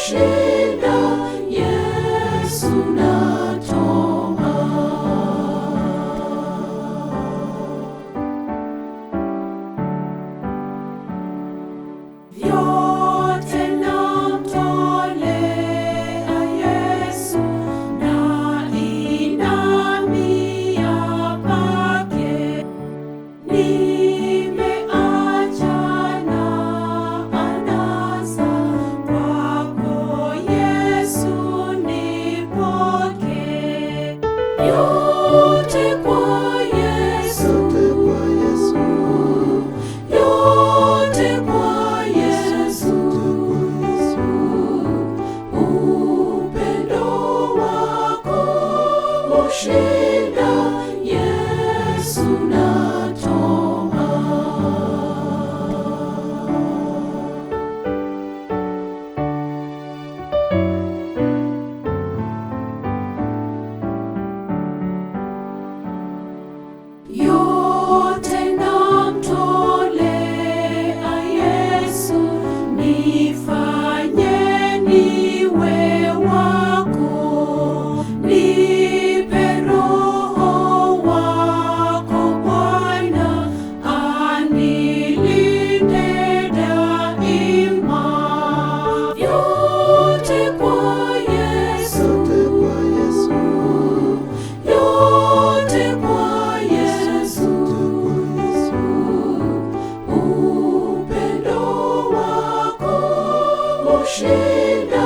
kushinda, Yesu natoa. Vyote namtolea Yesu, nainamia pake. Nimeachana anasa, kwako Yesu nipokee. Yote kwa Yesu, yote kwa Yesu, upendo wako ushinda, Yesu natoa. Yote namtolea Yesu, nifanye niwe wako. Nipe Roho wako Bwana, anilinde daima. Yote kwa Yesu, yote kwa Yesu, upendo wako ushinda,